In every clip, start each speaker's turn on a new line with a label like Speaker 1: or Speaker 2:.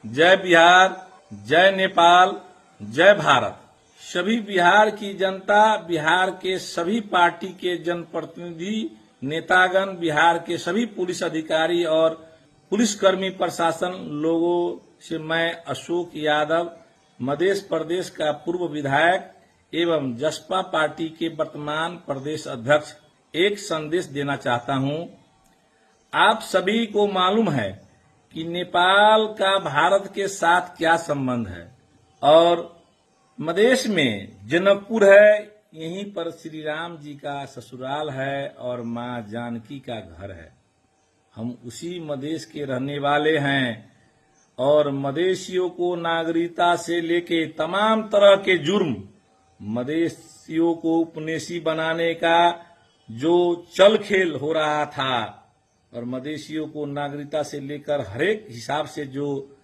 Speaker 1: जय बिहार, जय नेपाल, जय भारत। सभी बिहार की जनता, बिहार के सभी पार्टी के जनप्रतिनिधि, नेतागण, बिहार के सभी पुलिस अधिकारी और पुलिसकर्मी, प्रशासन लोगों से मैं अशोक यादव, मध्य प्रदेश का पूर्व विधायक एवं जसपा पार्टी के वर्तमान प्रदेश अध्यक्ष एक संदेश देना चाहता हूं। आप सभी को मालूम है कि नेपाल का भारत के साथ क्या संबंध है और मधेश में जनकपुर है, यहीं पर श्री राम जी का ससुराल है और मां जानकी का घर है। हम उसी मधेश के रहने वाले हैं और मधेशियों को नागरिकता से लेके तमाम तरह के जुर्म, मधेशियों को उपनिवेशी बनाने का जो चल खेल हो रहा था और मधेशियों को नागरिकता से लेकर हरेक हिसाब से जो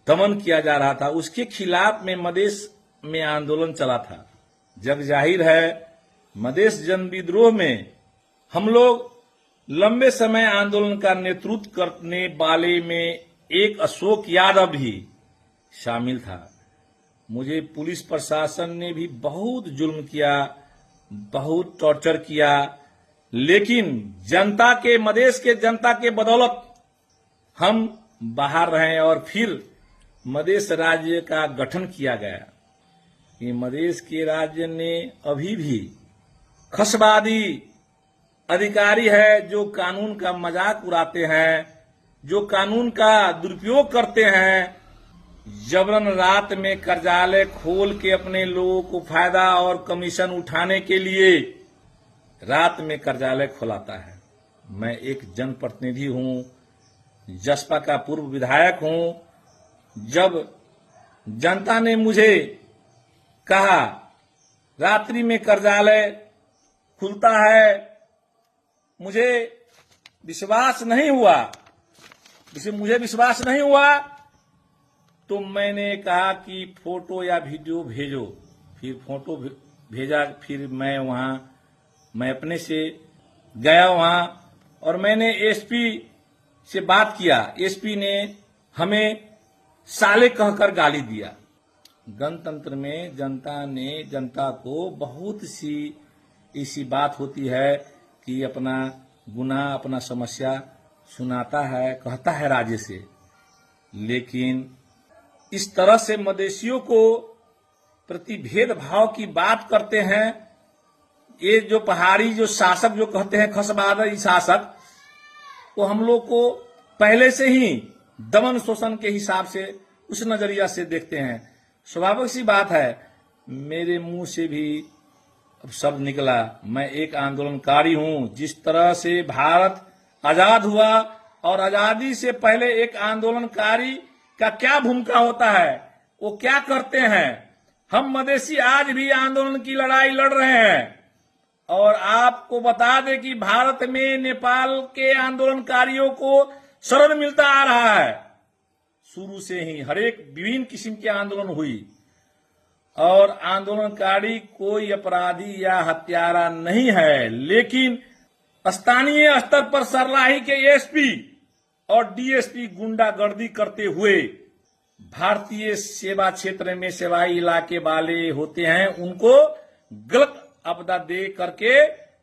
Speaker 1: दमन किया जा रहा था, उसके खिलाफ में मधेश में आंदोलन चला था। जग जाहिर है, मधेश जन विद्रोह में हम लोग लंबे समय आंदोलन का नेतृत्व करने वाले में एक अशोक यादव भी शामिल था। मुझे पुलिस प्रशासन ने भी बहुत जुल्म किया, बहुत टॉर्चर किया, लेकिन जनता के, मधेश के जनता के बदौलत हम बाहर रहे और फिर मधेश राज्य का गठन किया गया। ये मधेश के राज्य ने अभी भी खसवादी अधिकारी है जो कानून का मजाक उड़ाते हैं, जो कानून का दुरुपयोग करते हैं, जबरन रात में कार्यालय खोल के अपने लोगों को फायदा और कमीशन उठाने के लिए रात में कार्यालय खोलाता है। मैं एक जनप्रतिनिधि हूं, जसपा का पूर्व विधायक हूं। जब जनता ने मुझे कहा रात्रि में कार्यालय खुलता है, मुझे विश्वास नहीं हुआ, तो मैंने कहा कि फोटो या वीडियो भेजो। फिर फोटो भेजा, फिर मैं अपने से गया वहां और मैंने एसपी से बात किया। एसपी ने हमें साले कहकर गाली दिया। गणतंत्र में जनता को बहुत सी ऐसी बात होती है कि अपना गुनाह, अपना समस्या सुनाता है, कहता है राज्य से, लेकिन इस तरह से मधेशियों को प्रति भेदभाव की बात करते हैं। ये जो पहाड़ी जो शासक जो कहते हैं खसवादी शासक, वो हम लोग को पहले से ही दमन शोषण के हिसाब से उस नजरिया से देखते हैं। स्वाभाविक सी बात है, मेरे मुंह से भी अब शब्द निकला, मैं एक आंदोलनकारी हूं। जिस तरह से भारत आजाद हुआ और आजादी से पहले एक आंदोलनकारी का क्या भूमिका होता है, वो क्या करते हैं, हम मधेसी आज भी आंदोलन की लड़ाई लड़ रहे हैं। और आपको बता दें कि भारत में नेपाल के आंदोलनकारियों को शरण मिलता आ रहा है। शुरू से ही हरेक विभिन्न किस्म के आंदोलन हुई और आंदोलनकारी कोई अपराधी या हत्यारा नहीं है, लेकिन स्थानीय स्तर पर सरलाही के एसपी और डीएसपी गुंडागर्दी करते हुए भारतीय सेवा क्षेत्र में सेवाई इलाके वाले होते हैं, उनको गलत आपदा दे करके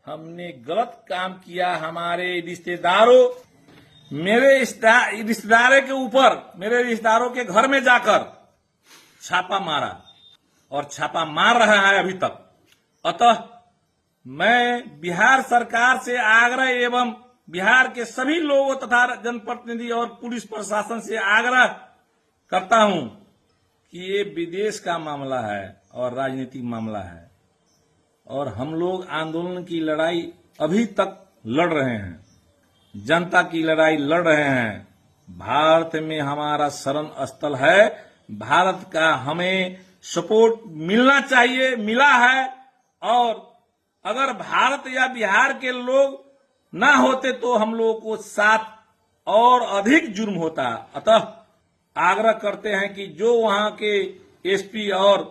Speaker 1: हमने गलत काम किया। हमारे रिश्तेदारों, मेरे रिश्तेदारों के ऊपर, मेरे रिश्तेदारों के घर में जाकर छापा मारा और छापा मार रहा है अभी तक। अतः मैं बिहार सरकार से आग्रह एवं बिहार के सभी लोगों तथा जनप्रतिनिधि और पुलिस प्रशासन से आग्रह करता हूं कि ये विदेश का मामला है और राजनीतिक मामला है और हम लोग आंदोलन की लड़ाई अभी तक लड़ रहे हैं, जनता की लड़ाई लड़ रहे हैं। भारत में हमारा शरण स्थल है, भारत का हमें सपोर्ट मिलना चाहिए, मिला है। और अगर भारत या बिहार के लोग ना होते तो हम लोगों को साथ और अधिक जुर्म होता। अतः आग्रह करते हैं कि जो वहां के एसपी और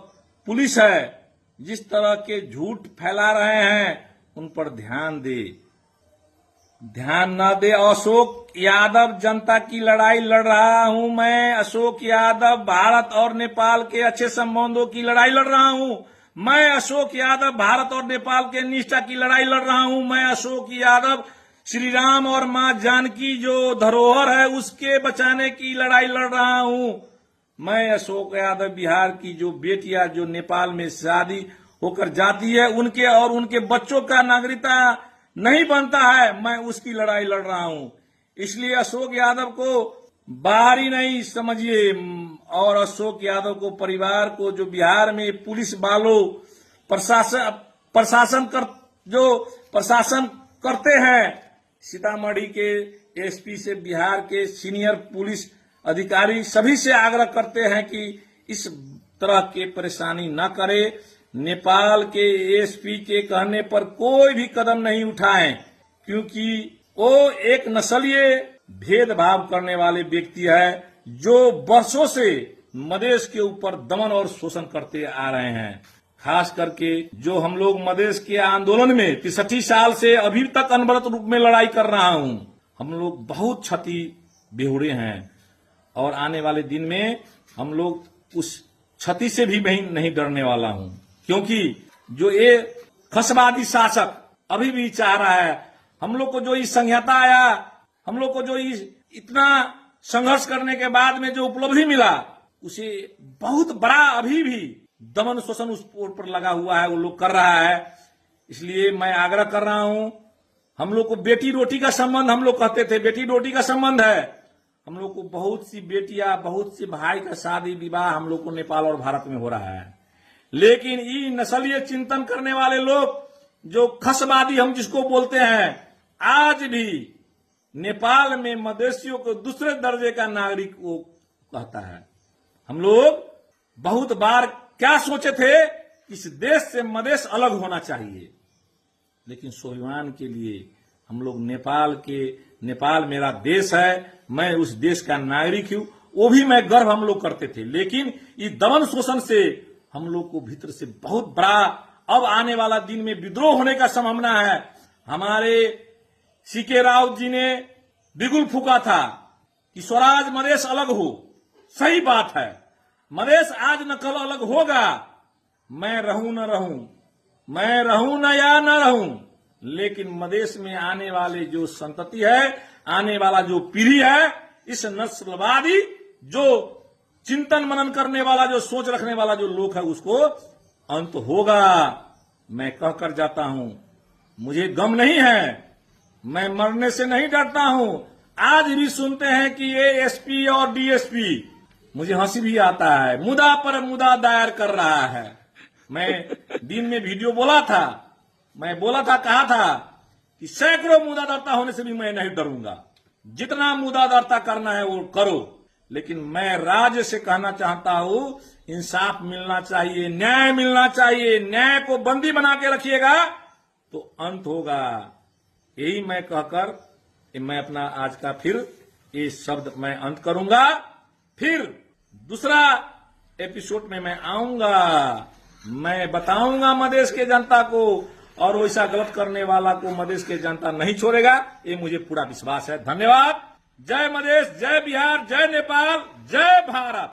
Speaker 1: पुलिस है, जिस तरह के झूठ फैला रहे हैं, उन पर ध्यान दे। ध्यान न दे। अशोक यादव जनता की लड़ाई लड़ रहा हूं मैं। अशोक यादव भारत और नेपाल के अच्छे संबंधों की लड़ाई लड़ रहा हूं मैं। अशोक यादव भारत और नेपाल के निष्ठा की लड़ाई लड़ रहा हूं मैं। अशोक यादव श्री राम और मां जानकी जो धरोहर है उसके बचाने की लड़ाई लड़ रहा हूं मैं। अशोक यादव बिहार की जो बेटियां जो नेपाल में शादी होकर जाती है उनके और उनके बच्चों का नागरिकता नहीं बनता है, मैं उसकी लड़ाई लड़ रहा हूं। इसलिए अशोक यादव को बाहरी नहीं समझिए और अशोक यादव को परिवार को जो बिहार में पुलिस वालों प्रशासन करते हैं, सीतामढ़ी के एसपी से बिहार के सीनियर पुलिस अधिकारी सभी से आग्रह करते हैं कि इस तरह के परेशानी न करे। नेपाल के एसपी के कहने पर कोई भी कदम नहीं उठाएं क्योंकि वो एक नस्लीय भेदभाव करने वाले व्यक्ति है जो वर्षों से मधेश के ऊपर दमन और शोषण करते आ रहे हैं। खास करके जो हम लोग मधेश के आंदोलन में 63 साल से अभी तक अनवरत रूप में लड़ाई कर रहा हूं, हम लोग बहुत क्षति बेहुरे हैं और आने वाले दिन में हम लोग उस क्षति से भी नहीं डरने वाला हूं क्योंकि जो ये खसवादी शासक अभी भी चाह रहा है, हम लोग को जो इस संहिता आया, हम लोग को जो इतना संघर्ष करने के बाद में जो उपलब्धि मिला उसे बहुत बड़ा अभी भी दमन शोषण उस पर लगा हुआ है, वो लोग कर रहा है। इसलिए मैं आग्रह कर रहा हूं, हम लोग को बेटी रोटी का संबंध हम लोग कहते थे, बेटी रोटी का संबंध है। हम लोग को बहुत सी बेटियां, बहुत सी भाई का शादी विवाह हम लोग को नेपाल और भारत में हो रहा है, लेकिन ये नस्लीय चिंतन करने वाले लोग जो खसवादी हम जिसको बोलते हैं, आज भी नेपाल में मधेशियों को दूसरे दर्जे का नागरिक वो कहता है। हम लोग बहुत बार क्या सोचे थे, इस देश से मधेश अलग होना चाहिए, लेकिन स्वाभिमान के लिए हम लोग नेपाल मेरा देश है, मैं उस देश का नागरिक हूं, वो भी मैं गर्व हम लोग करते थे। लेकिन इस दमन शोषण से हम लोग को भीतर से बहुत बड़ा अब आने वाला दिन में विद्रोह होने का संभावना है। हमारे सीके राव जी ने बिगुल फूका था कि स्वराज मधेश अलग हो, सही बात है, मधेश आज न कल अलग होगा। मैं रहूं न रहूं, मैं रहूं न या न रहूं, लेकिन मधेश में आने वाले जो संतति है, आने वाला जो पीढ़ी है, इस नस्लवादी जो चिंतन मनन करने वाला, जो सोच रखने वाला जो लोग है, उसको अंत होगा। मैं कहकर जाता हूं, मुझे गम नहीं है, मैं मरने से नहीं डरता हूं। आज भी सुनते हैं कि ये एसपी और डीएसपी, मुझे हंसी भी आता है, मुद्दा पर मुद्दा दायर कर रहा है। मैं दिन में वीडियो बोला था, कहा था कि सैकड़ों मुद्दा दर्ता होने से भी मैं नहीं डरूंगा, जितना मुद्दा दर्ता करना है वो करो, लेकिन मैं राज्य से कहना चाहता हूं, इंसाफ मिलना चाहिए, न्याय मिलना चाहिए। न्याय को बंदी बना के रखिएगा तो अंत होगा। यही मैं कहकर मैं अपना आज का फिर ये शब्द मैं अंत करूंगा। फिर दूसरा एपिसोड में मैं आऊंगा, मैं बताऊंगा मधेश के जनता को, और वैसा गलत करने वाला को मधेश के जनता नहीं छोड़ेगा, ये मुझे पूरा विश्वास है। धन्यवाद। जय मधेश, जय बिहार, जय नेपाल, जय भारत।